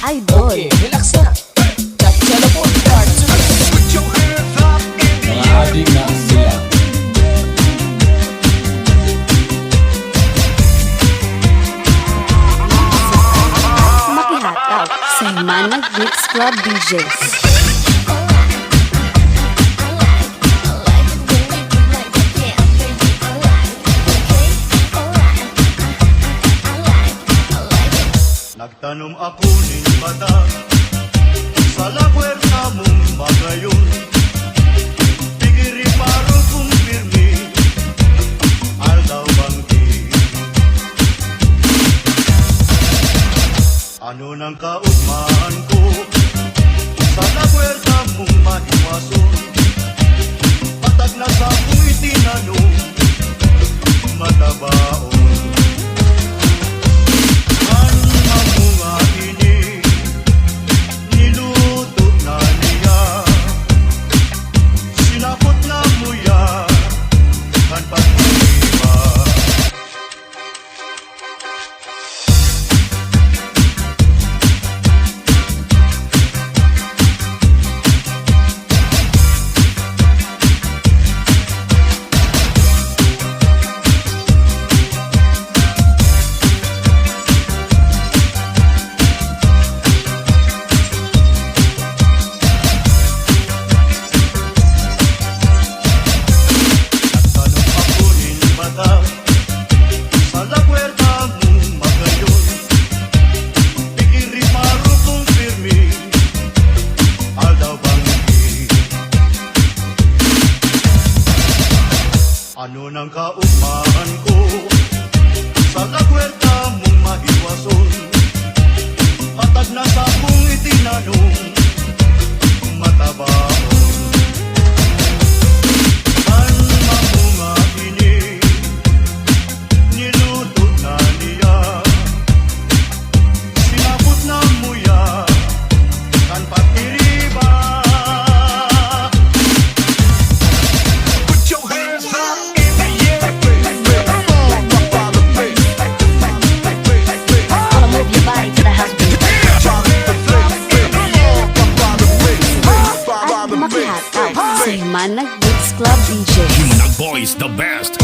Idol. Okay, relax na. Chacha na po, part 2. Mga adik na sila. Makihataw sa Manag Mix Club DJs. Nagtanom ako ng bata sa lagwerta mong bagayon. Tigiri paro kong pirmi, aldaw bangti. Ano nang kaugmaan ko sa lagwerta mong mahiwason? Patag na sa kong itinanong, matabaon. Ano nang kaugmaan ko sa lagwerta mong mahiwason? Patag na sa kong itinanong, matabaon. Ang mamunga ini, niluto na niya. Sinabot na muya, kan patiriba. Makihataw sa Manag Mix Club DJs. Manag Boys, the best.